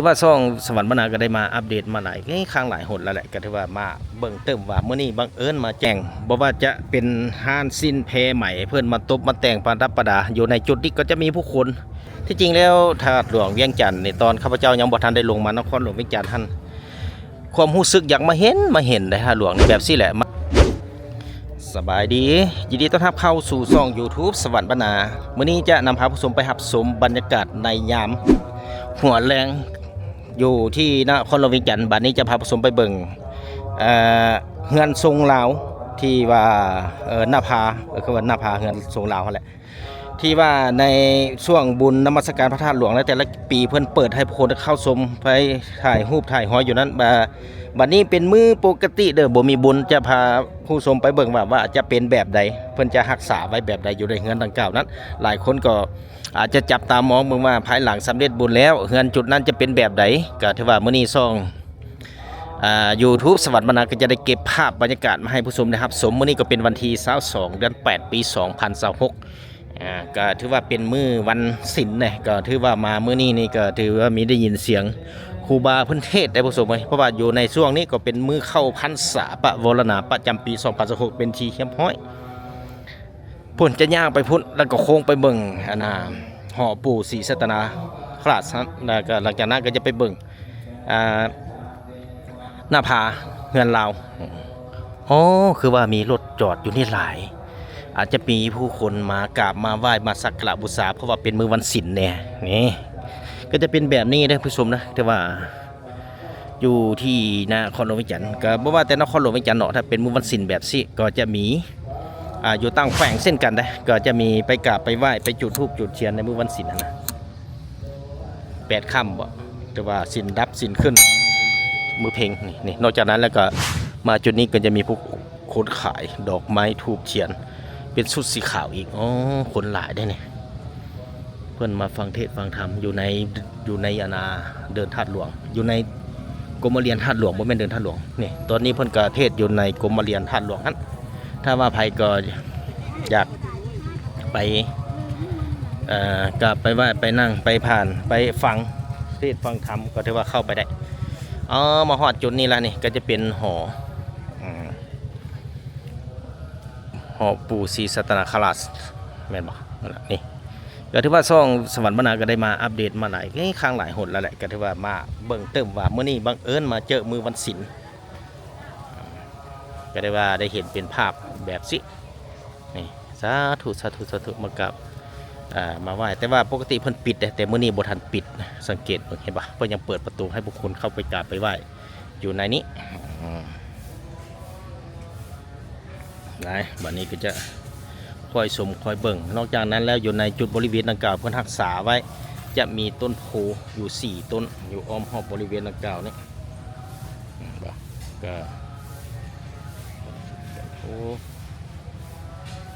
ถือว่าช่องสวรรค์บรรณาก็ได้มาอัปเดตมาหลายครั้งหลายหนแล้วแหละก็ถือว่ามาเบิ่งเติมว่าเมื่อนี้บังเอิญมาแจ้งบอกว่าจะเป็นห้านสิ้นเพใหม่เพื่อนมาตบมาแต่งประดับประดาอยู่ในจุดนี้ก็จะมีผู้คนที่จริงแล้วทาสหลวงเวียงจันทร์ในตอนข้าพเจ้ายังบ่ทันได้ลงมานครหลวงเวียงจันทร์ท่านความรู้สึกอยากมาเห็นได้ทาสหลวงแบบซี่แหละสบายดียินดีต้อนรับเข้าสู่ช่อง YouTube สวรรค์บรรณามื้อนี้จะนำพาผู้ชมไปรับชมบรรยากาศในยามหัวแรงอยู่ที่นครหลวงเวียงจันทร์บัดนี้จะพาผู้ชมไปเบิ่งเฮือนทรงลาวที่ว่าหน้าผาคือว่าหน้าผาเฮือนทรงลาวนั่นแหละที่ว่าในช่วงบุญนมัสการพระธาตุหลวงและแต่ละปีเพิ่นเปิดให้ผู้คนเข้าชมไปถ่ายรูปถ่ายหอยอยู่นั้นบัดนี้เป็นมื้อปกติเด้อบ่มีบุญจะพาผู้ชมไปเบิ่งว่าจะเป็นแบบใดเพิ่นจะรักษาไว้แบบใดอยู่ในเฮือนดังกล่าวนั้นหลายคนก็อาจจะจับตามองเบิ่งว่าภายหลังสำเร็จบุญแล้วเฮือนจุดนั้นจะเป็นแบบใดก็ถือว่ามื้อนี้ซ่องYouTube สวัสดิ์บรรณาก็จะได้เก็บภาพบรรยากาศมาให้ผู้ชมนะครับสมมื้อนี้ก็เป็นวันที่22เดือน8ปี2026ก็ถือว่าเป็นมื้อวันศีลเนี่ยก็ถือว่ามามื้อนี้นี่ก็ถือว่ามีได้ยินเสียงครูบาเพิ่นเทศน์ได้ผู้ชมเพราะว่าอยู่ในช่วงนี้ก็เป็นมื้อเข้าพรรษาปวารณาประจำปี2026เป็นทีเข้มห้อยพุ่นจะย่างไปพุ่นแล้วก็โค้งไปเบิ่งหอปู่ศรีสัตนาคราชแล้วก็หลังจากนั้นก็จะไปเบิ่งหน้าผาเฮือนลาวคือว่ามีรถจอดอยู่นี่หลายอาจจะมีผู้คนมากราบมาไหว้มาสักการะบูชาเพราะว่าเป็นมื้อวันศีลเนี่ยนี่ก็จะเป็นแบบนี้นะผู้ชมนะแต่ว่าอยู่ที่นครหลวงเวียงจันทร์ก็บ่ว่าแต่นครหลวงเวียงจันทร์เนาะถ้าเป็นมื้อวันศีลแบบนี้ก็จะมีอยู่ตั้งแฝงเส้นกันได้ก็จะมีไปกราบไปไหว้ไปจุดธูปจุดเทียนในมื้อวันศีลนะ8 ค่ำบ่แต่ว่าศีลดับศีลขึ้นมือเพลงนี่นอกจากนั้นแล้วก็มาจุดนี้ก็จะมีผู้คนขายดอกไม้ธูปเทียนเป็นชุดสีขาวอีกคนหลายได้เนี่ยเพื่อนมาฟังเทศฟังธรรมอยู่ในเดินธาตุหลวงอยู่ในกรมเรียนธาตุหลวงบ่แม่นเดินธาตุหลวงนี่ตอนนี้เพื่อนก็เทศอยู่ในกรมเรียนธาตุหลวงนั้นถ้าว่าใครก็อยากไปกลับไปไหว้ไปนั่งไปผ่านไปฟังเทศฟังธรรมก็ถือว่าเข้าไปได้มาฮอดจุดนี้แล้วนี่ก็จะเป็นหอปู่ศรีสัตนคราชแม่นบ่นี่ก็ถือว่าช่องสวรรค์บรรณาก็ได้มาอัปเดตมาหลายครั้งหลายหนแล้วแหละก็ถือว่ามาเบิ่งเติมว่ามื้อนี้บังเอิญมาเจอมื้อวันศีลก็ได้ว่าได้เห็นเป็นภาพแบบสินี่สาธุมากับมาไหว้แต่ว่าปกติเพิ่นปิดแต่มื้อนี้บ่ทันปิดสังเกตเห็นป่ะเพิ่นยังเปิดประตูให้บุคคลเข้าไปกราบไปไหว้อยู่ในนี้ได้บัดนี้ก็จะคอยชมคอยเบิ่งนอกจากนั้นแล้วอยู่ในจุดบริเวณดังกล่าวเพิ่นรักษาไว้จะมีต้นโพอยู่4ต้นอยู่อ้อมรอบบริเวณดังกล่าวนี้ก็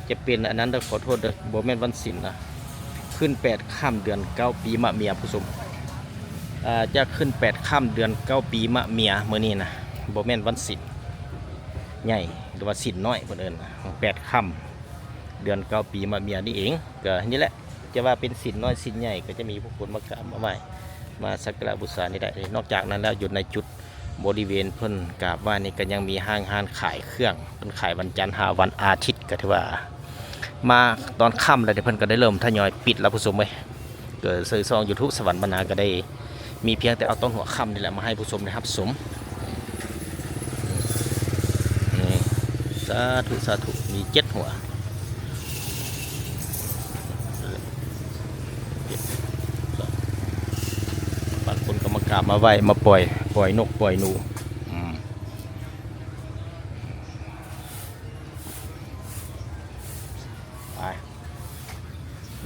จะเป็นอันนั้นขอโทษเด้อบ่แม่นวันศีลนะขึ้น8 ค่ำเดือน9ปีมะเมียผู้ชมจะขึ้น8 ค่ำเดือน9ปีมะเมียมื้อนี้นะบ่แม่นวันศีลใหญ่หรือว่าศีลน้อยเพิ่นเอิ้น8 ค่ำเดือน9ปีมะเมียนี่เองก็นี่แหละจะว่าเป็นศีลน้อยศีลใหญ่ก็จะมีผู้คนมากราบมาไหว้มาสักการะบูชานี่ได้นอกจากนั้นแล้วอยู่ในจุดบริเวณเพิ่นกราบไหว้นี่ก็ยังมีห้างขายเครื่องเพิ่นขายวันจันทร์วันอาทิตย์ก็ถือว่ามาตอนค่ำแล้วเดี๋ยวเพิ่นก็ได้เริ่มทยอยปิดแล้วผู้ชมเว้ยเกิดซื้อซอง YouTube สวรรค์บรรณาก็ได้มีเพียงแต่เอาต้นหัวค่ำนี่แหละมาให้ผู้ชมนะครับสมสาธุมี7 หัวบางคนก็มากราบมาไหว้มาปล่อยนกปล่อยหนู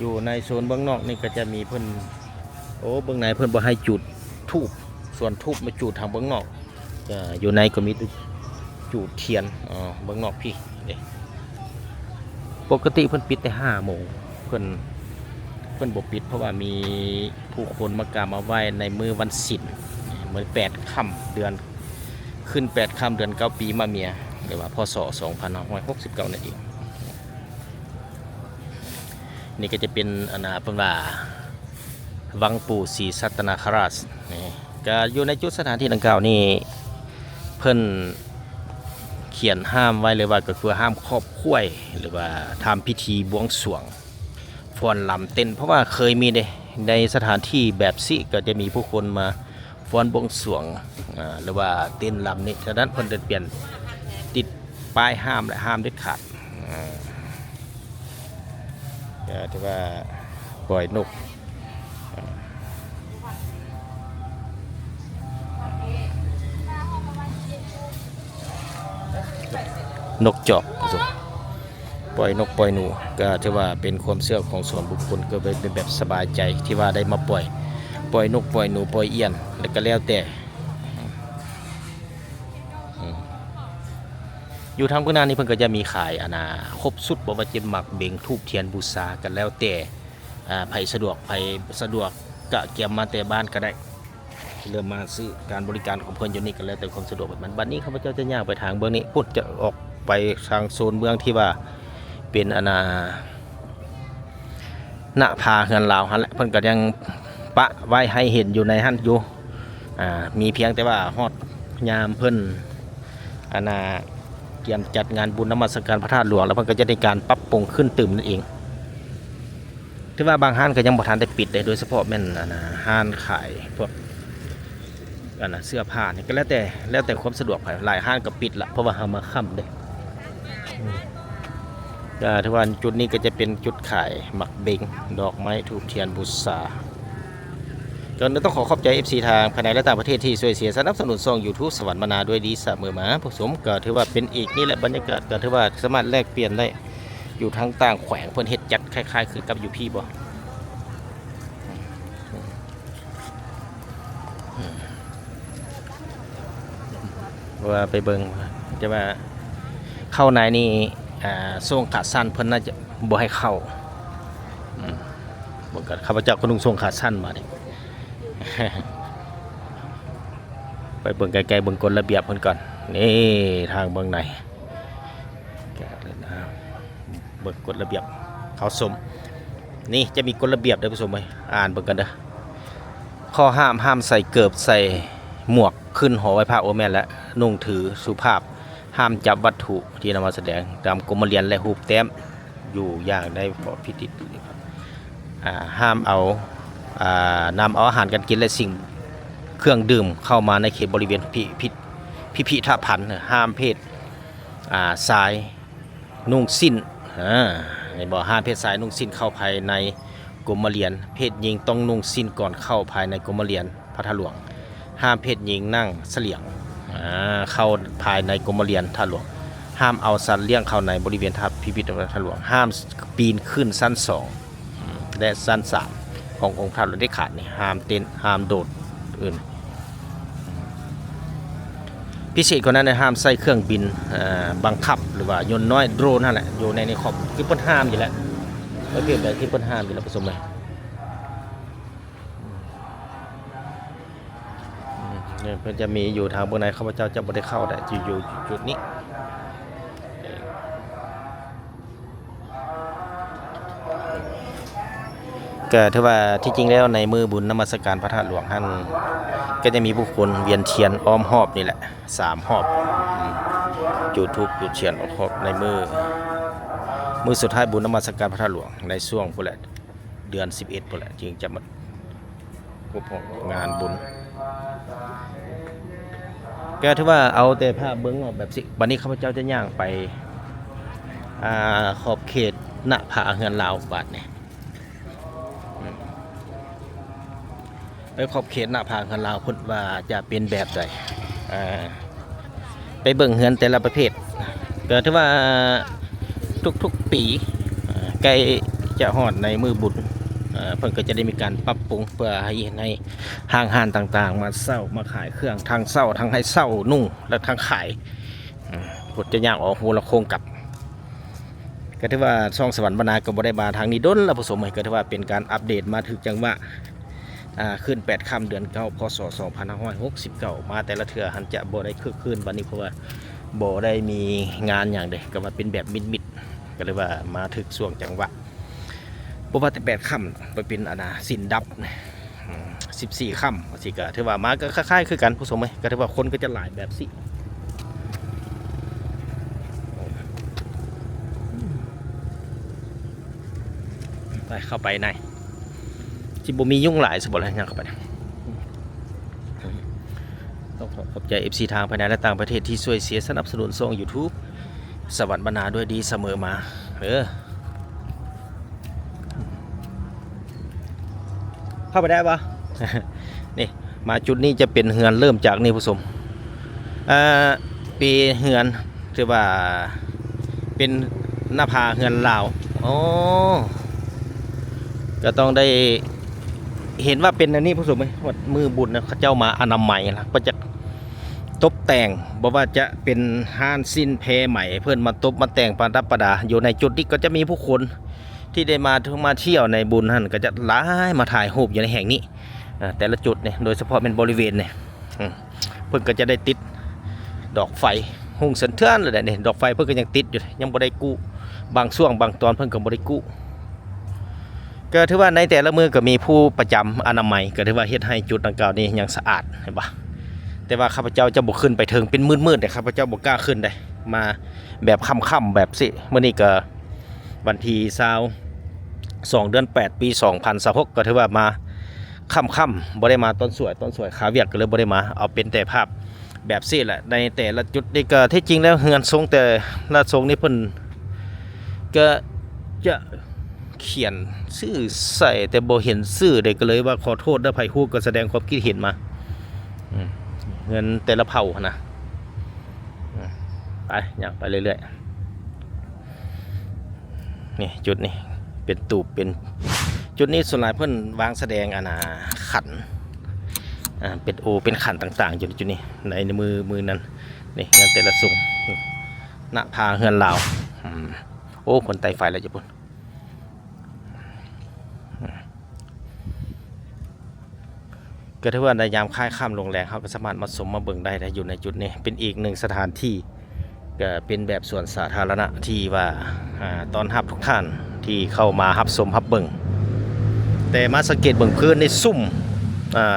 อยู่ในโซนเบื้องนอกนี่ก็จะมีเพิ่นเบื้องในเพิ่นบ่ให้จุดธูปส่วนธูปมาจุดทางเบื้องนอกอยู่ในก็มีจุดเทียนเบื้องนอกพี่ปกติเพิ่นปิดแต่5 โมงเพิ่นบ่ปิดเพราะว่ามีผู้คนมากราบมาไหว้ในมื้อวันศีลเหมือน8 ค่ำเดือนขึ้น8 ค่ำเดือน9ปีมะเมียหรือว่าพศ2569นั่นเองนี่ก็จะเป็นเพิ่นว่าวังปู่ศรีสัตนคราชนี่ ก็อยู่ในจุดสถานที่ดังกล่าวนี่เพิ่นเขียนห้ามไว้เลยว่าก็คือห้ามครอบครัวหรือว่าทำพิธีบวงสรวงฟ้อนลำเต้นเพราะว่าเคยมีในสถานที่แบบสิก็จะมีผู้คนมาฟ้อนบวงสรวงหรือว่าเต้นลำนี่ฉะนั้นเพิ่นได้เปลี่ยนติดป้ายห้ามและห้ามเด็ดขาดก็ถือว่าปล่อยนกจอกปล่อยนกปล่อยหนูก็ถือว่าเป็นความเชื่อของส่วนบุคคลก็เป็นแบบสบายใจที่ว่าได้มาปล่อยนกปล่อยหนูปล่อยเอี้ยนแล้วก็แล้วแต่อยู่ทางพื้นนานี่เพิ่นก็จะมีขายครบสุดบ่ว่าจะหมักเบงทูบเทียนบูชากันแล้วแต่ไผสะดวกก็เก็บมาแต่บ้านก็ได้เริ่มมาซื้อการบริการของเพิ่นอยู่นี่ก็แล้วแต่ความสะดวกแบบนั้นบัดนี้ข้าพเจ้าจะย่างไปทางเบื้องนี้พุทธจะออกไปทางโซนเมืองที่ว่าเป็นณภาเฮือนลาวหั่นแหละเพิ่นก็ยังปะไว้ให้เห็นอยู่ในหั่นอยู่มีเพียงแต่ว่าฮอดยามเพิ่นเตรียมจัดงานบุญนมัสการพระธาตุหลวงแล้วเพิ่นก็จะได้การปรับปรุงขึ้นตื่มนั่นเองที่ว่าบางห้านก็ยังบ่ทันได้ปิดเลยโดยเฉพาะแม่นห้านขายพวกเสื้อผ้านี่ก็แล้วแต่ความสะดวกหลายห้างก็ปิดละเพราะว่าเฮามาค่ำเด้ทุกวันจุดนี้ก็จะเป็นจุดขายหมักเบงดอกไม้ทูบเทียนบูชาก็ต้องขอบใจ FC ทางภายในและต่างประเทศที่ช่วยเสียสนับสนุนช่อง YouTube สวรรค์มนาด้วยดีเสมอมาผสมก็ถือว่าเป็นอีกนี่แหละบรรยากาศก็ถือว่าสามารถแลกเปลี่ยนได้อยู่ทั้งต่างแขวงเพิ่นเฮ็ดจัดคล้ายๆคือกับอยู่พี่บ่ว่าไปเบิ่งจะว่าเข้าในนี่ทรงขาสั้นเพิ่นน่าจะบ่ให้เข้าบ่ก็ข้าพเจ้าก็นุ่งทรงขาสั้นมาดิ ไปเบิ่งไกลๆเบิ่งกฎระเบียบเพิ่นก่อนนี่ทางเบิ่งในแกะเลยนะเบิ่งกฎระเบียบเขาสมนี่จะมีกฎระเบียบเด้อผู้ชมเอ้ยอ่านเบิ่งกันเด้อข้อห้ามใส่เกิบใส่หมวกขึ้นหอไหว้พระโอแม่นและนุ่งถือสุภาพห้ามจับวัตถุที่นำมาแสดงตามกรมเรียนและหูปแต้มอยู่อย่างได้พิธีห้ามเอานำเอาอาหารการกินและสิ่งเครื่องดื่มเข้ามาในเขตบริเวณพิพิธภัณฑ์ห้ามเพศชายนุ่งสิ้นในบ่ห้ามเพศชายนุ่งสิ้นเข้าภายในกรมเรียนเพศหญิงต้องนุ่งสิ้นก่อนเข้าภายในกรมเรียนพระธาตุหลวงห้ามเพศหญิงนั่งเสลี่ยงเข้าภายในกรมเรียนท่าหลวงห้ามเอาสัตว์เลี้ยงเข้าในบริเวณพิพิธภัณฑ์ท่าหลวงห้ามปีนขึ้นชั้น2และชั้น3ขององค์พระหลวงได้ขาดนี่ห้ามเต้นห้ามโดดอื่นพิเศษกว่านั้นห้ามใส่เครื่องบินบังคับหรือว่ายนต์น้อยโดรนนั่นแหละอยู่ในขอบที่เพิ่นห้ามอยู่แล้วระเบียบแบบที่เพิ่นห้ามอยู่แล้วผสมไหมเพื่อนจะมีอยู่ทางบนไหนข้าพเจ้าจะไม่ได้เข้าแต่อยู่จุดนี้ก็ถือว่าที่จริงแล้วในมือบุญนมัสการพระธาตุหลวงท่านก็จะมีผู้คนเวียนเทียนอ้อมหอบนี่แหละ3 หอบจุดธูปจุดเทียนอ้อมหอบในมือสุดท้ายบุญนมัสการพระธาตุหลวงในช่วงพุ่นแหละเดือน11พุ่นแหละจึงจะมาพบงานบุญก็ถือว่าเอาแต่ภาพเบิ้งออกแบบสิวันนี้ข้าพเจ้าจะย่างไปขอบเขตณผาเฮือนลาวบาดเนี่ยไปขอบเขตณผาเฮือนลาวพุ่นว่าจะเป็นแบบใดไปเบิ่งเฮือนแต่ละประเภทก็ถือว่าทุกปีใกล้จะฮอดในมือบุญเพิ่นก็จะได้มีการปรับปรุงเพื่อให้ห้างต่างๆมาเช่ามาขายเครื่องทางเช่าทางให้เช่านุ่งและทางขายพุทธย่างออกหัวละโคงกับก็ถือว่าช่องสวรรค์บรรณาก็บ่ได้มาทางนี้ด้นแล้วผสมให้ก็ถือว่าเป็นการอัปเดตมาถึงจังหวะขึ้น8 ค่ำเดือน9พศ2569มาแต่ละเทื่อหันจะบ่ได้คึกคืนบัดนี้เพราะว่าบ่ได้มีงานอย่างใดก็มาเป็นแบบมิดๆก็เลยว่ามาถึงช่วงจังหวะบ่ว่าแต่8 ค่ำไปเป็นสินดับ 14 ค่ำสิก็ถือว่ามาก็คล้ายๆคือกันผู้ชมไหมก็ถือว่าคนก็จะหลายแบบสิไปเข้าไปในจิบมียุ่งหลายสมบูรณ์แล้วเข้าไปต้องขอบใจ FC ทางภายในและต่างประเทศที่ช่วยเสียสนับสนุนช่อง YouTube สวัสดิ์บรรณาด้วยดีเสมอมาเข้าไปได้ปะ นี่มาจุดนี้จะเป็นเฮือนเริ่มจากนี่ผู้ชมปีเฮือนคือว่าเป็นหน้าผาเฮือนลาวอ๋อก็ต้องได้เห็นว่าเป็นอันนี้ผู้ชมไหมว่ามือบุญนะเขาเจ้ามาอนามัยนะก็จะตบแต่งบอกว่าจะเป็นห้านสิ้นแพใหม่เพื่อนมาตบมาแต่งประดับประดาอยู่ในจุดนี้ก็จะมีผู้คนที่ได้มาเที่ยวในบุญท่านก็จะหลายมาถ่ายรูปอยู่ในแห่งนี้แต่ละจุดเนี่ยโดยเฉพาะเป็นบริเวณเนี่ยเพื่อนก็จะได้ติดดอกไฟหุ่งสันเทือนเลยเนี่ยดอกไฟเพื่อนก็ยังติดอยู่ยังบ่ได้กู้บางช่วงบางตอนเพื่อนก็บ่ได้กู้ก็ถือว่าในแต่ละมือก็มีผู้ประจำอนามัยก็ถือว่าเฮ็ดให้จุดดังกล่าวนี้ยังสะอาดเห็นปะแต่ว่าข้าพเจ้าจะบุกขึ้นไปถึงเป็นมืดๆแต่ข้าพเจ้าบุกกล้าขึ้นได้มาแบบค่ำๆแบบสิเมื่อนี้ก็วันที่2 เดือน 8 ปี 2026ก็ถือว่ามาค่ำๆบ่ได้มาต้นสวยขาเวียกก็เลยบ่ได้มาเอาเป็นแต่ภาพแบบสิแหละในแต่ละจุดนี่ก็ที่จริงแล้วเฮือนทรงแต่ละทรงนี่เพิ่นก็จะเขียนชื่อใส่แต่บ่เห็นชื่อเด็กก็เลยว่าขอโทษด้วยไผฮู้ก็แสดงความคิดเห็นมาเงินแต่ละเผ่านะไปอย่างไปเรื่อยๆนี่จุดนี้เป็นตูบเป็นจุดนี้ส่วนหลายเพิ่นวางแสดงขันเป็นเป็นขันต่างๆอยู่ในจุดนี้ในมือนั้นนี่งานแต่ละทรงณภาเฮือนลาวโอ้คนไต่ไฟแล้วจ้ะพุ่นก็ถือว่าในยามค่ายข้ามลงแรงเขาก็สามารถมาสมมาเบิ่งได้อยู่ในจุดนี้เป็นอีกหนึ่งสถานที่ก็เป็นแบบส่วนสาธารณะที่ว่าตอนรับทุกท่านที่เข้ามารับชมรับเบิ่งแต่มาสังเกตเบิ่งพื้นในซุ่ม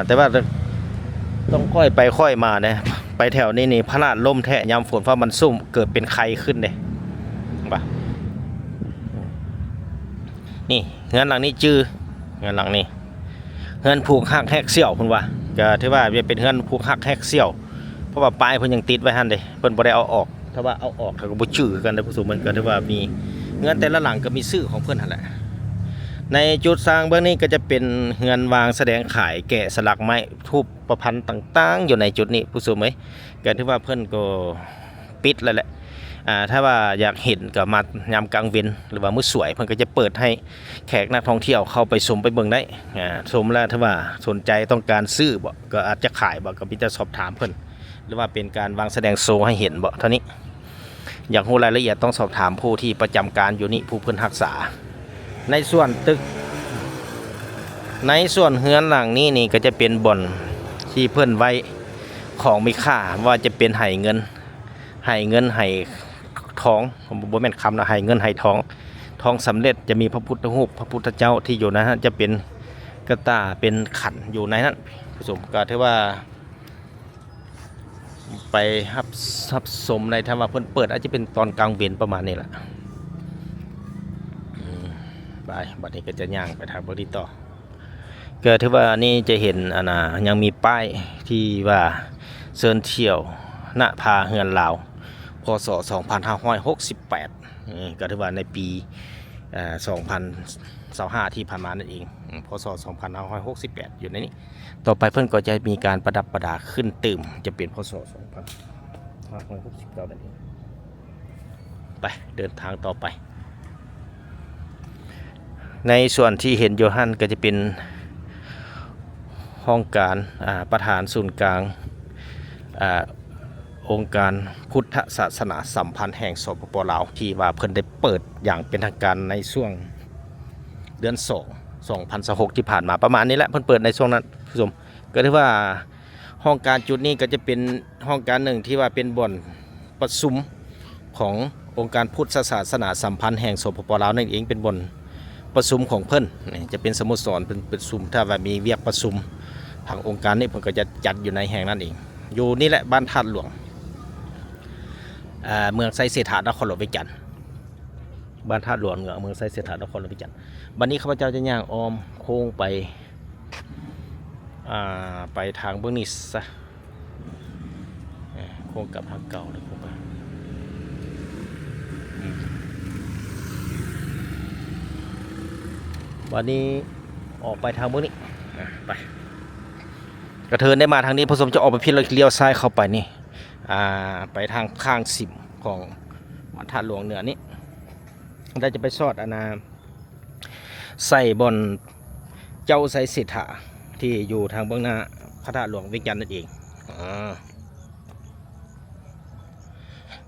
แต่ว่าต้องค่อยไปค่อยมานะไปแถวนี้นี่พระราชล่มแท้ยามฝนฟ้ามันซุ่มเกิดเป็นไข้ขึ้นเลยป่ะนี่เงินหลังนี้จื้อเงินหลังนี้เฮือนผูกหักแฮกเสี่ยวเพิ่นว่าก็ถือว่าเป็นเฮือนผูกหักแฮกเสี่ยวเพราะว่าปลายเพิ่นยังติดไว้หั่นเด้เพิ่นบ่ได้เอาออกถ้าว่าเอาออกเขาก็บ่ชื่อกันได้ผู้สูงมันก็ถือว่ามีเฮือนแต่ละหลังก็มีชื่อของเพิ่นหั่นแหละในจุดสร้างเบื้องนี้ก็จะเป็นเฮือนวางแสดงขายแกะสลักไม้ทูปประพันธ์ต่างๆอยู่ในจุดนี้ผู้สูงมั้ยก็ถือว่าเพิ่นก็ปิดแล้วแหละถ้าว่าอยากเห็นก็มายามกลางเว้นหรือว่ามื้อสวยเพิ่นก็จะเปิดให้แขกนักท่องเที่ยวเข้าไปชมไปเบิ่งได้ชมแล้วถ้าว่าสนใจต้องการซื้อบ่ก็อาจจะขายบ่ก็มีแต่สอบถามเพิ่นหรือว่าเป็นการวางแสดงโชว์ให้เห็นบ่เท่านี้อยากรู้รายละเอียดต้องสอบถามผู้ที่ประจำการอยู่นี่ผู้เพิ่นรักษาในส่วนตึกในส่วนเฮือนหลังนี้นี่ก็จะเป็นบ่อนที่เพิ่นไว้ของมีค่าว่าจะเป็นไหเงินไหทองบ่แม่นคำนะไหเงินไหทองสำเร็จจะมีพระพุทธรูปพระพุทธเจ้าที่อยู่นะฮะจะเป็นกระตาเป็นขันอยู่ในนั้นผสมก็ถือว่าไปรับสมในธรรมะเพิ่นเปิดอาจจะเป็นตอนกลางเว้นประมาณนี้แหละไปบัดนี้ก็จะย่างไปทางบริต่อก็ถือว่านี่จะเห็นยังมีป้ายที่ว่าเชิญเที่ยวณภาเฮือนลาวพศ 2568ก็ถือว่าในปี2025ที่ผ่านมานั่นเองพศ 2568อยู่ในนี้ต่อไปเพิ่นก็จะมีการประดับประดาขึ้นตื่มจะเป็นพศ 2569นั่นเองไปเดินทางต่อไปในส่วนที่เห็นโยฮันก็จะเป็นห้องการประธานศูนย์กลางองค์การพุทธศาสนาสัมพันธ์แห่งสปป.ลาวที่ว่าเพิ่นได้เปิดอย่างเป็นทางการในช่วงเดือน2026ที่ผ่านมาประมาณนี้แหละเพิ่นเปิดในช่วงนั้นผู้ชมก็ถือว่าห้องการจุดนี้ก็จะเป็นห้องการหนึ่งที่ว่าเป็นบ่อนประชุมขององค์การพุทธศาสนาสัมพันธ์แห่งสปป.ลาวนั่นเองเป็นบ่อน ประชุมของเพิ่นนี่จะเป็นสโมสรเป็นประชุมถ้าว่ามีเวียกประชุมทางองค์การนี่เพิ่นก็จะจัดอยู่ในแห่งนั้นเองอยู่นี่แหละบ้านธาตุหลวงเมืองไซเสถานครหลวงวิจันทร์บ้านธาตุหลวงเมืองไซเสถานครหลวงวิจันทร์วันนี้ข้าพเจ้าจะย่างอ้อมโค้งไปทางเบื้องนี้ซะโค้งกับทางเก่าเลยผมว่าวันนี้ออกไปทางเบื้องนี้ไปกระเทินได้มาทางนี้ผสมจะออกไปพิษเลี้ยวซ้ายเข้าไปนี่ไปทางข้างสิมของวัดธาตุหลวงเหนือนี้ได้จะไปสอดใส่บอนเจ้าไซเสถาที่อยู่ทางเบื้องหน้าพระธาตุหลวงวิจันทร์นั่นเอง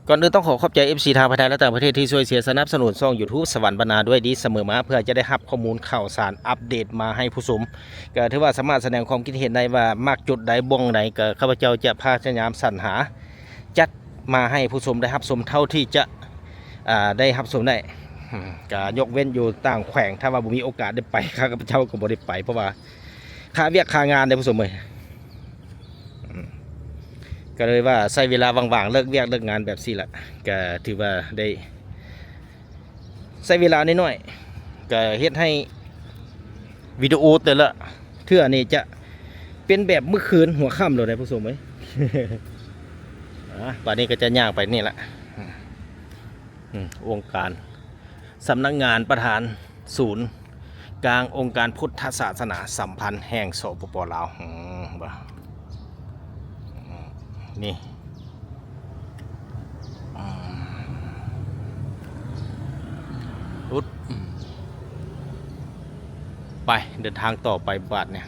ก่อนอื่นต้องขอบใจ FC ทางภายในและต่างประเทศที่ช่วยเสียสนับสนุนช่อง YouTube สวรรค์บรรณาด้วยดีเสมอมาเพื่อจะได้รับข้อมูลข่าวสารอัปเดตมาให้ผู้ชมก็ถือว่าสามารถแสดงความคิดเห็นได้ว่ามากจุดใดบ้องใดก็ข้าพเจ้าจะพยายามสรรหาจัดมาให้ผู้ชมได้รับชมเท่าที่จะได้รับชมได้ก็ยกเว้นอยู่ต่างแขวงถ้าว่าบ่มีโอกาสได้ไปข้าพเจ้าก็บ่ได้ไปเพราะว่าค่าเวียกค่างานได้ผู้ชมเลยก็เลยว่าใช้เวลาว่างๆเลิกเวียกเลิกงานแบบสี่ละก็ถือว่าได้ใช้เวลาน้อยๆก็เฮ็ดให้วิดีโอแต่ละเทื่อนี่จะเป็นแบบเมื่อคืนหัวค่ำเลยนะผู้ชมไหม ป่านนี้ก็จะย่างไปนี่แหละองค์การสำนักงานประธานศูนย์กลางองค์การพุทธศาสนาสัมพันธ์แห่งสปป.ลาวนี่รุดไปเดินทางต่อไปบาดเนี่ย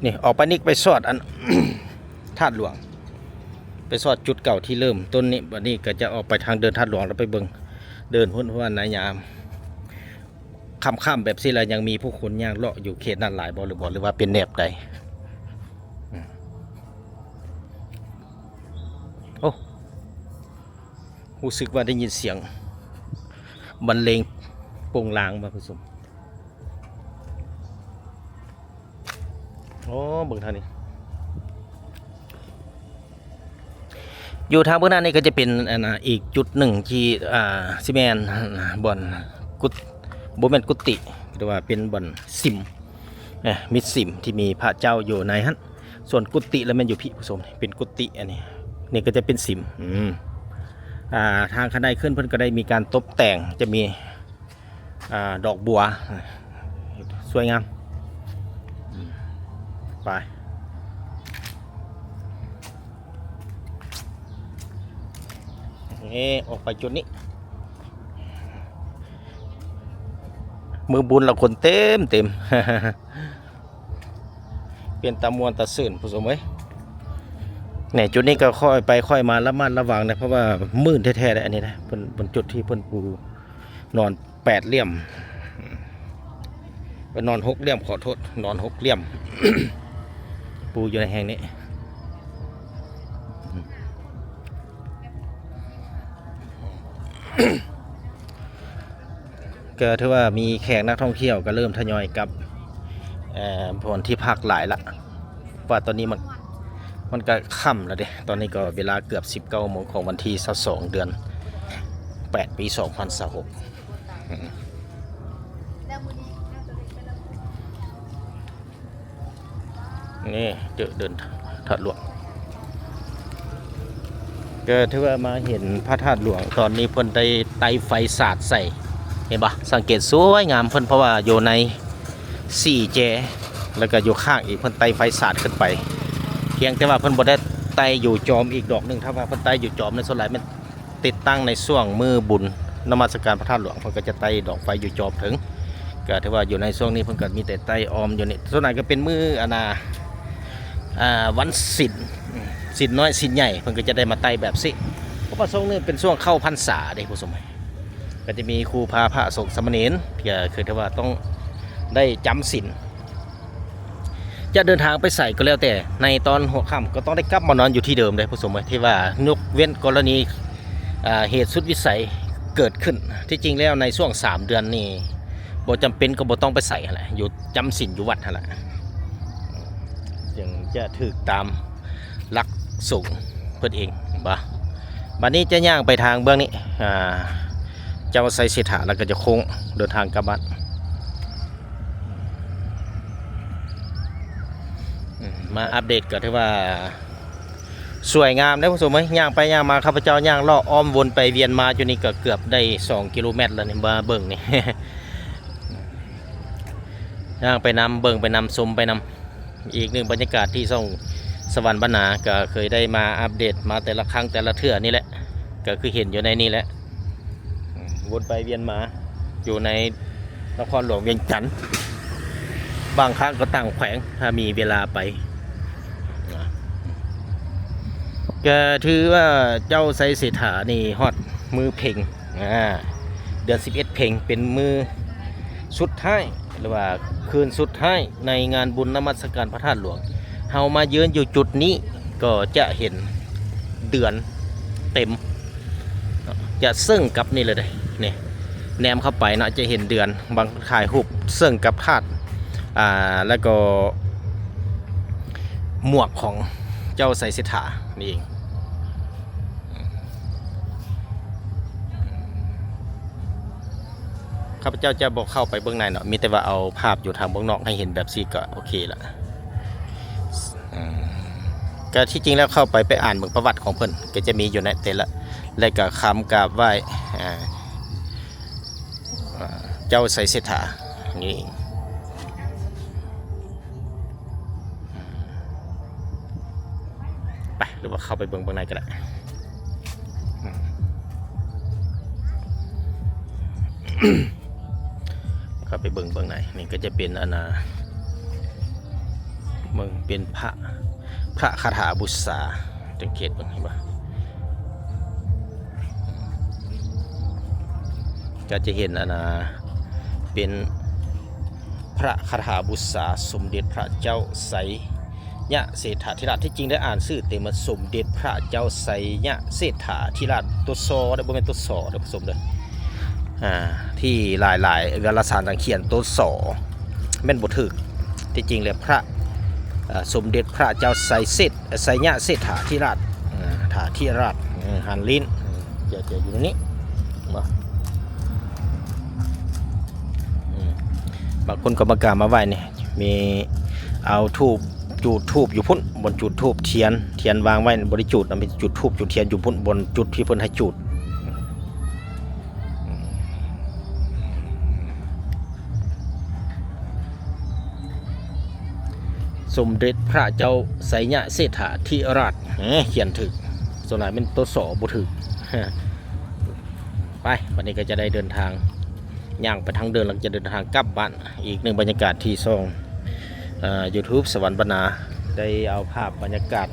นี่ออกไปนิกไปสอดอัน ธาตุหลวงไปสอดจุดเก่าที่เริ่มต้นนี้บัดนี้ก็จะออกไปทางเดินธาตุหลวงแล้วไปเบิ่งเดินพ้นเพราะว่านายามค่ำๆแบบสิละยังมีผู้คนย่างเลาะอยู่เขตนั้นหลายบ่หรือว่าเป็นแนบใดโอ้รู้สึกว่าได้ยินเสียงบรรเลงโป่งลางมาผสมโอ้เบิ่งทางนี้อยู่ทางเบื้องหน้านี่ก็จะเป็นอีกจุดหนึ่งที่ซิแมนบ่อนกุฏโบแมนกุฏิหรือว่าเป็นบ่อนสิมมิดสิมที่มีพระเจ้าอยู่ในฮั่นส่วนกุฏิแล้วมันอยู่พี่ผู้ชมเป็นกุฏิอันนี้นี่ก็จะเป็นสิมทางข้างในขึ้นเพิ่นก็ได้มีการตกแต่งจะมีดอกบัวสวยงามไปออกไปจุดนี้มือบุญเราคนเต็มเปลี่ยนตามวนตาสื่นผู้ชมเว้ยเนี่ยจุดนี้ก็ค่อยไปค่อยมาละมันระวังนะเพราะว่ามืดแท้ๆเลยอันนี้นะเป็นจุดที่เพิ่นปูนอน8 เหลี่ยมไปนอน6 เหลี่ยมขอโทษนอน6 เหลี่ยม ปูอยู่ในแห่งนี้ก็ถือว่ามีแขกนักท่องเที่ยวก็เริ่มทยอยกับผลที่พักหลายละว่าตอนนี้มันก็ค่ำแล้วเด้ตอนนี้ก็เวลาเกือบ19 โมงของวันที่22 เดือน 8 ปี 2026นี่เดินธาตุหลวงก็ถือว่ามาเห็นพระธาตุหลวงตอนนี้เพิ่นได้ไต่ไฟสาดใส่เห็นปะสังเกตสวยงามเพิ่นเพราะว่าอยู่ใน4 แจแล้วก็อยู่ข้างอีกเพิ่นไต่ไฟสาดขึ้นไปเพียงแต่ว่าเพิ่นบ่ได้ไต่อยู่จอมอีกดอกหนึ่งถ้าว่าเพิ่นไต่อยู่จอมในส่วนหลายมันติดตั้งในช่วงมือบุญนมัสการพระธาตุหลวงเพิ่นก็จะไต่ดอกไฟอยู่จอมถึงก็ถือว่าอยู่ในช่วงนี้เพิ่นก็มีแต่ไต่ออมอยู่นี่ส่วนไหนก็เป็นมือวันศีลน้อยศีลใหญ่เพิ่นก็จะได้มาไต่แบบสิเพราะว่าช่วงนี้เป็นช่วงเข้าพรรษาเด้ผู้ชมก็จะมีครูพาพระสงฆ์สามเณรที่คือว่าต้องได้จำศีล จะเดินทางไปใส่ก็แล้วแต่ในตอนหัวค่ำก็ต้องได้กลับมานอนอยู่ที่เดิมเลยผู้ชมเอ้ยที่ว่ายกเว้นกรณีเหตุสุดวิสัยเกิดขึ้นที่จริงแล้วในช่วง3 เดือนนี่บ่จำเป็นก็บ่ต้องไปใส่อะไรอยู่จำศีลอยู่วัดนั่นแหละจึงจะถูกตามหลักสูงเพื่อนเองบ่บัดนี้จะย่างไปทางเบื้องนี้เจ้าไซเสถาแล้วก็จะโค้งเดินทางกลับบ้านมาอัปเดตก็ถือว่าสวยงามนะผู้ชมเอ้ยย่างไปย่างมาข้าพเจ้าย่างเลาะอ้อมวนไปเวียนมาอยู่นี่ก็เกือบได้2 กิโลเมตรแล้วนี่มาเบิ่งนี่ ย่างไปนำเบิ่งไปนำชมไปนำอีกหนึ่งบรรยากาศที่ส่องสวรรค์บรรณาก็เคยได้มาอัปเดตมาแต่ละครั้งแต่ละเทื่อนี่แหละก็คือเห็นอยู่ในนี่แหละวนไปเวียนมาอยู่ในนครหลวงเวียงจันทร์บางครั้งก็ตั้งแขวงถ้ามีเวลาไปก็ถือว่าเจ้าไซเสถานี่ฮอดมือเพ่งเดือน11เพ่งเป็นมือสุดท้ายหรือว่าคืนสุดท้ายในงานบุญนมัสการพระธาตุหลวงเฮามายืนอยู่จุดนี้ก็จะเห็นเดือนเต็มจะซึ่งกับนี่เลยนี่แนมเข้าไปเนาะจะเห็นเดือนบางถ่ายรูปซึ่งกับธาตุแล้วก็หมวกของเจ้าไซเสถานี่เองข้าพเจ้าจะบอกเข้าไปเบื้องในเนาะมีแต่ว่าเอาภาพอยู่ทางเบื้องนอกให้เห็นแบบซีก็โอเคละก็ที่จริงแล้วเข้าไปอ่านเบื้องประวัติของเพิ่นก็จะมีอยู่ในแต่ละและก็คำกราบไหว้เจ้าไซเสถานี่เองไปหรือว่าเข้าไปเบื้องในก็ได้เข้าไปเบื้องในนี่ก็จะเป็นเมืองเป็นพระคาถาบุษาสังเกตบ้างเห็นปะก็จะเห็นเป็นพระคาถาบุษาสมเด็จพระเจ้าไสยะเศรษฐาธิราชที่จริงได้อ่านชื่อเต็มสมเด็จพระเจ้าไสยะเศรษฐาธิราชตัวซอได้บ่เป็นตัวสอได้ผสมเลยที่หลายเวลาสารต่างเขียนตัวสอแม่นบ่ถูกที่จริงแล้วพระสมเด็จพระเจ้าไสยะเศรษฐาธิราชหันลิ้นจะอยู่ตรงนี้บางคนก็มากราบมาไหว้เนี่ยมีเอาทูบจุดทูบอยู่พุ่นบนจุดทูบเทียนวางไว้บริจุดมีจุดทูบจุดเทียนอยู่พุ่นบนจุดที่เพิ่นให้จุดสมเด็จพระเจ้าไสยะเศรษฐาธิราชเขียนถึกส่วนไหนเป็นตัวสอบุถึกไปวันนี้ก็จะได้เดินทางย่างไปทางเดินหลังจะเดินทางกลับบ้านอีกหนึ่งบรรยากาศที่ช่องYouTube สวรรค์บรรณาได้เอาภาพบรรยากาศ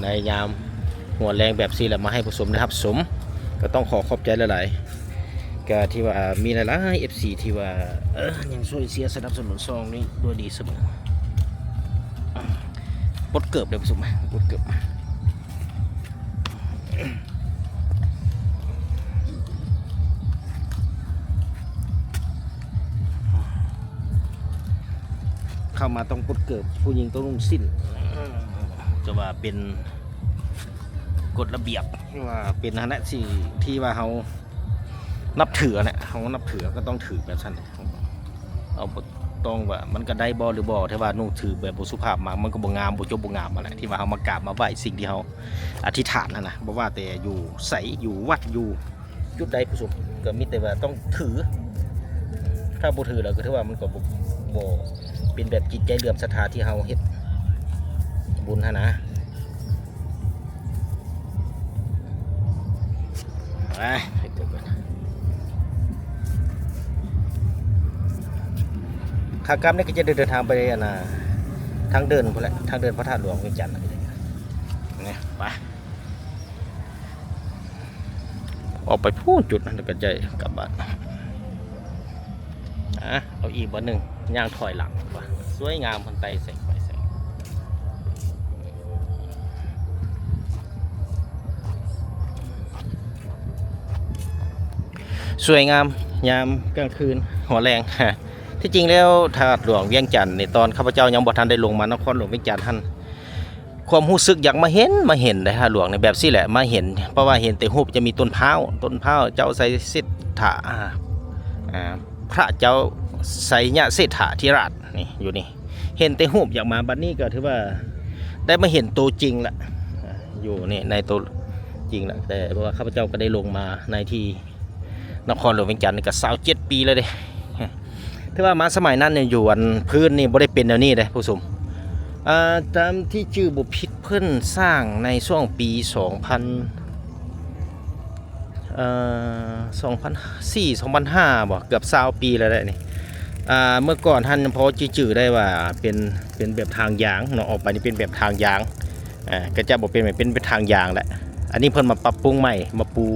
ในยามหัวแรงแบบซีแหละมาให้ผู้ชมนะครับสมก็ต้องขอบใจหลายๆก็ที่ว่ามีหลายๆ FC ที่ว่ายังช่วยเสียสนับสนุนซองนี้ด้วยดีเสมอปดเกือบเลยผู้ชมปดเกือบเข้ามาต้องปดเกือบผู้หญิงต้องนุ่งสิ้นจะว่าเป็นกฎระเบียบว่าเป็นฐานะที่ว่าเขานับถือเนี่ยเขานับถือก็ต้องถือแบบนั้นเอาต้องว่ามันก็ได้บ่หรือบ่ที่ว่านุ่งถือแบบบุสุภาพมามันก็บ่งามบ่จบบ่งามอะไรที่ว่าเขามากราบมาไหว้สิ่งที่เขาอธิษฐานนะบ่ว่าแต่อยู่ใสอยู่วัดอยู่จุดใดผู้ชมก็มีแต่ว่าต้องถือถ้าบ่ถือแล้วก็ถือว่ามันก็บ่เป็นแบบจิตใจเลื่อมศรัทธาที่เขาเฮ็ดบุญนะขากลับนี่ก็จะเดินทางไปทางเดินพุ่นแหละทางเดินพระธาตุหลวงเวียงจันทร์นี่ไปออกไปพูดจุดนั้นแล้วก็จะกลับบ้านเอาอีกวันหนึ่งย่างถอยหลังว่ะสวยงามคนไตแสงไฟแสง สวยงามยามกลางคืนหัวแรง ที่จริงแล้วถาดหลวงเวียงจันทน์ในตอนข้าพเจ้ายังบ่ทันได้ลงมานครหลวงเวียงจันทน์ท่านความรู้สึกอยากมาเห็นได้ถาดหลวงในแบบซี่แหละมาเห็นเพราะว่าเห็นแต่รูปจะมีต้นพร้าวเจ้าใส่สิทธาพระเจ้าไสยเศรษฐาธิราชนี่อยู่นี่เห็นแต่รูปอยากมาบัดนี้ก็ถือว่าได้มาเห็นตัวจริงละอยู่นี่ในตัวจริงละแต่เพราะว่าข้าพเจ้าก็ได้ลงมาในที่นครหลวงเวียงจันทน์นี่ก็27 ปีแล้วเด้ถือว่ามาสมัยนั้นเนี่ยอยู่อันพื้นนี่บ่ได้เป็นแนวนี้เด้ผู้ชมตามที่ชื่อบุพิษเพิ่นสร้างในช่วงปี2004 2005บ่เกือบ20 ปีแล้วแหละนี่เมื่อก่อนท่านพอจื่อได้ว่าเป็นแบบทางยางเนาะออกไปนี่เป็นแบบทางยางก็จะบอกเป็นทางยางแหละอันนี้เพิ่นมาปรับปรุงใหม่มาปู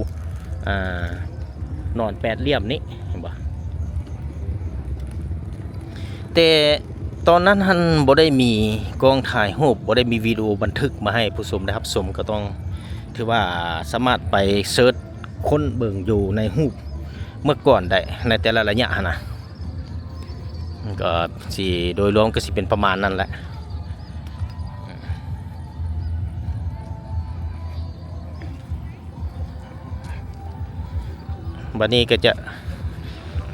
นอน8 เหลี่ยมนี้เห็นบ่แต่ตอนนั้นท่านบ่ได้มีกล้องถ่ายรูปบ่ได้มีวิดีโอบันทึกมาให้ผู้ชมได้รับชมก็ต้องถือว่าสามารถไปเสิร์ชค้นเบิ่งอยู่ในรูปเมื่อก่อนได้ในแต่ละระยะนะก็สิโดยรวมก็สิเป็นประมาณนั้นแหละวันนี้ก็จะ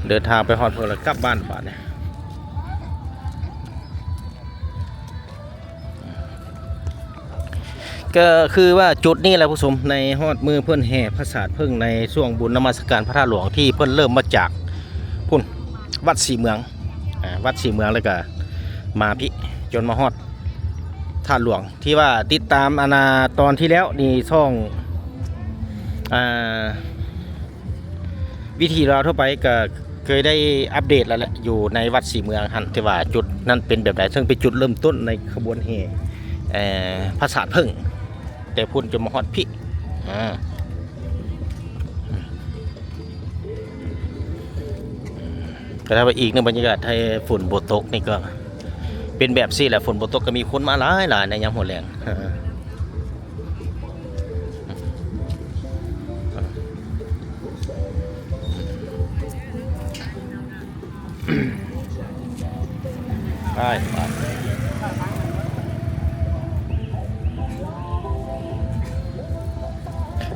เดินทางไปฮอดเพื่อแล้วกลับบ้านเนี่ยก็คือว่าจุดนี้แหละผู้ชมในฮอดมือเพื่อนแห่พระศาสตร์เพิ่งในช่วงบุญนมัสการพระธาตุหลวงที่เพิ่นเริ่มมาจากพุ่นวัดสีเมืองวัดสีเมืองแล้วก็มาพี่จนมาฮอดธาตุหลวงที่ว่าติดตามตอนที่แล้วนี่ช่องวิธีเราทั่วไปก็เคยได้อัปเดตแล้วแหละอยู่ในวัดสีเมืองฮันที่ว่าจุดนั้นเป็นแบบไหนซึ่งเป็นจุดเริ่มต้นในขบวนแห่พระศาสตร์เพิ่งแต่พุ่นจนมาฮอดพี่ก็ถ้าไปอีกในบรรยากาศไทยฝนโบตกนี่ก็เป็นแบบซี่แหละฝนโบตกก็มีคนมาหลายในยามหัวแรง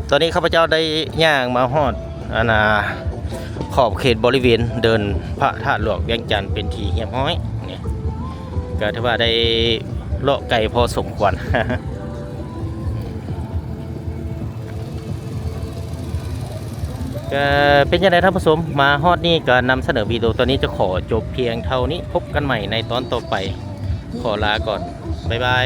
ตอนนี้ข้าพเจ้าได้ย่างมาฮอดขอบเขตบริเวณเดินพระธาตุหลวงเวียงจันทน์เป็นทีเฮียบห้อยนี่ก็ถือว่าได้เลาะไก่พอสมควร ก็เป็นยังไงท่านผู้ชมมาฮอดนี่ก็นำเสนอวิดีโอตอนนี้จะขอจบเพียงเท่านี้พบกันใหม่ในตอนต่อไปขอลาก่อนบ๊ายบาย